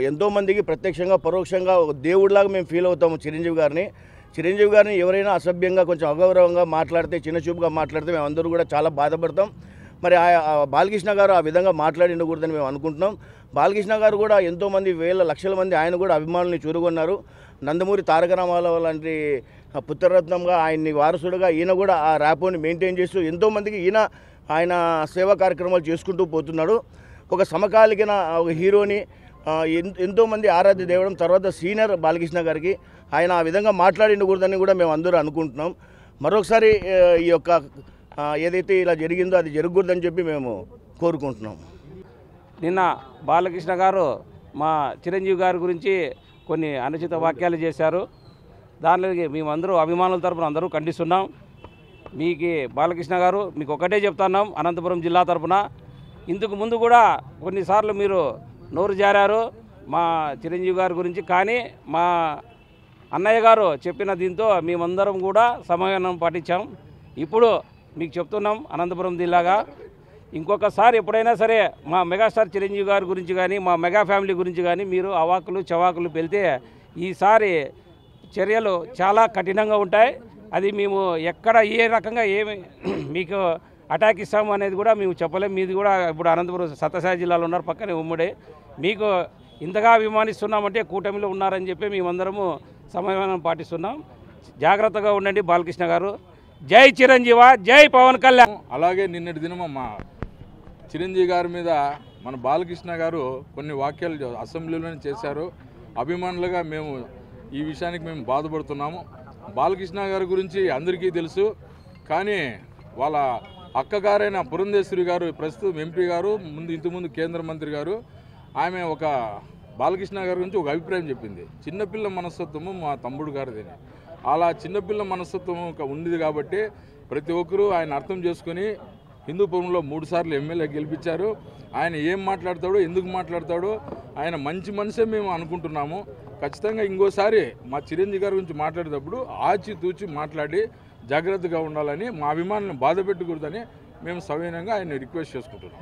ఎంతో మందికి ప్రత్యక్షంగా పరోక్షంగా దేవుడిలాగా మేము ఫీల్ అవుతాము చిరంజీవి గారిని ఎవరైనా అసభ్యంగా కొంచెం అగౌరవంగా మాట్లాడితే చిన్నచూపుగా మాట్లాడితే మేము అందరూ కూడా చాలా బాధపడతాం. మరి బాలకృష్ణ గారు ఆ విధంగా మాట్లాడిండకూడదని మేము అనుకుంటున్నాం. బాలకృష్ణ గారు కూడా ఎంతోమంది వేల లక్షల మంది ఆయన కూడా అభిమానుల్ని చూరుకున్నారు. నందమూరి తారక రామారావు లాంటి పుత్రరత్నంగా ఆయన్ని వారసుడుగా ఈయన కూడా ఆ ర్యాపోని మెయింటైన్ చేస్తూ ఎంతోమందికి ఆయన సేవా కార్యక్రమాలు చేసుకుంటూ పోతున్నాడు. ఒక సమకాలికన ఒక హీరోని ఎంతోమంది ఆరాధ్య దేవడం తర్వాత సీనియర్ బాలకృష్ణ గారికి ఆయన ఆ విధంగా మాట్లాడిండకూడదని కూడా మేము అందరూ అనుకుంటున్నాం. మరొకసారి ఈ యొక్క ఏదైతే ఇలా జరిగిందో అది జరగకూడదని చెప్పి మేము కోరుకుంటున్నాం. నిన్న బాలకృష్ణ గారు మా చిరంజీవి గారి గురించి కొన్ని అనుచిత వాక్యాలు చేశారు. దానిలోకి మేమందరూ అభిమానుల తరపున అందరూ ఖండిస్తున్నాం. మీకు బాలకృష్ణ గారు మీకు ఒకటే చెప్తున్నాం, అనంతపురం జిల్లా తరపున ఇందుకు ముందు కూడా కొన్నిసార్లు మీరు నోరు జారారు మా చిరంజీవి గారి గురించి. కానీ మా అన్నయ్య గారు చెప్పిన దీంతో మేమందరం కూడా సమన్వయం పాటించాం. ఇప్పుడు మీకు చెప్తున్నాం అనంతపురం జిల్లాగా ఇంకొకసారి ఎప్పుడైనా సరే మా మెగాస్టార్ చిరంజీవి గారి గురించి కానీ మా మెగా ఫ్యామిలీ గురించి కానీ మీరు అవాకులు చవాకులు పెళ్తే ఈసారి చర్యలు చాలా కఠినంగా ఉంటాయి. అది మేము ఎక్కడ ఏ రకంగా ఏమి మీకు అటాక్ ఇస్తాము అనేది కూడా మేము చెప్పలేము. మీది కూడా ఇప్పుడు అనంతపురం సత్యసాయి జిల్లాలో ఉన్నారు, పక్కనే ఉమ్మడే. మీకు ఇంతగా అభిమానిస్తున్నామంటే కూటమిలో ఉన్నారని చెప్పి మేమందరము సమన్వయం పాటిస్తున్నాం. జాగ్రత్తగా ఉండండి బాలకృష్ణ గారు. జై చిరంజీవ, జై పవన్ కళ్యాణ్. అలాగే నిన్నటి దినం మా చిరంజీవి గారి మీద మన బాలకృష్ణ గారు కొన్ని వాక్యాలు అసెంబ్లీలోనే చేశారు. అభిమానులుగా మేము ఈ విషయానికి మేము బాధపడుతున్నాము. బాలకృష్ణ గారి గురించి అందరికీ తెలుసు. కానీ వాళ్ళ అక్కగారైన పురంధేశ్వరి గారు ప్రస్తుతం ఎంపీ గారు ఇంతకుముందు కేంద్ర మంత్రి గారు ఆమె ఒక బాలకృష్ణ గారి గురించి ఒక అభిప్రాయం చెప్పింది. చిన్నపిల్ల మనస్తత్వము మా తమ్ముడు గారిదని. అలా చిన్నపిల్ల మనస్తత్వం ఉండేది కాబట్టి ప్రతి ఒక్కరూ ఆయన అర్థం చేసుకుని హిందూపురంలో 3 సార్లు ఎమ్మెల్యే గెలిపించారు. ఆయన ఏం మాట్లాడతాడో ఎందుకు మాట్లాడతాడో ఆయన మంచి మనసే మేము అనుకుంటున్నాము. ఖచ్చితంగా ఇంకోసారి మా చిరంజీవి గారి గురించి మాట్లాడేటప్పుడు ఆచితూచి మాట్లాడి జాగ్రత్తగా ఉండాలని, మా అభిమానులను బాధ పెట్టకూడదని మేము సవినయంగా ఆయన రిక్వెస్ట్ చేసుకుంటున్నాం.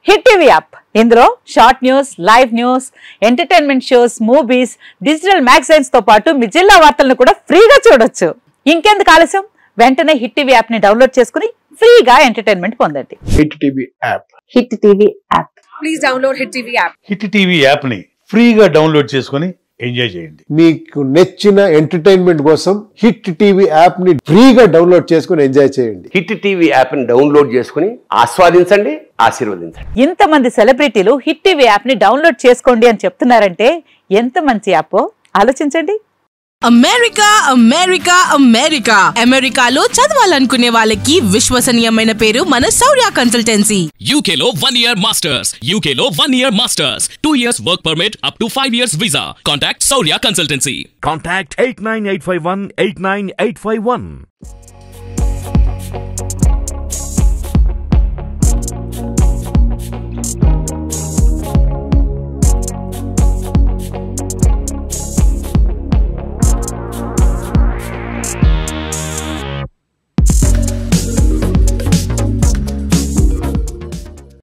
హిట్ టీవీ యాప్, ఇందులో short news, live news, entertainment shows, movies, digital magazines తో పాటు మీ జిల్లా వార్తలను కూడా ఫ్రీగా చూడొచ్చు. ఇంకెందుకు ఆలస్యం, వెంటనే హిట్ టీవీ యాప్ ని డౌన్లోడ్ చేసుకుని ఫ్రీగా ఎంటర్టైన్మెంట్ పొందండి. Hit TV app, hit TV app, please download hit TV app. Hit TV app ని ఫ్రీగా డౌన్లోడ్ చేసుకుని ఎంజాయ్ చేయండి. మీకు నచ్చిన ఎంటర్టైన్మెంట్ కోసం హిట్ టీవీ యాప్ ని ఫ్రీగా డౌన్లోడ్ చేసుకుని ఎంజాయ్ చేయండి. హిట్ టీవీ యాప్ ని డౌన్లోడ్ చేసుకుని ఆస్వాదించండి, ఆశీర్వదించండి. ఇంతమంది సెలబ్రిటీలు హిట్ టీవీ యాప్ ని డౌన్లోడ్ చేసుకోండి అని చెప్తున్నారంటే ఎంత మంచి యాప్ ఆలోచించండి. అమెరికా అమెరికా అమెరికా అమెరికాలో చదవాలనుకునే వాళ్ళకి విశ్వసనీయమైన పేరు మన శౌర్య కన్సల్టెన్సీ. UK లో 1 year masters, UK లో 1 year masters, 2 years work permit up to 5 years visa. Contact Saurya Consultancy. Contact 89851 89851.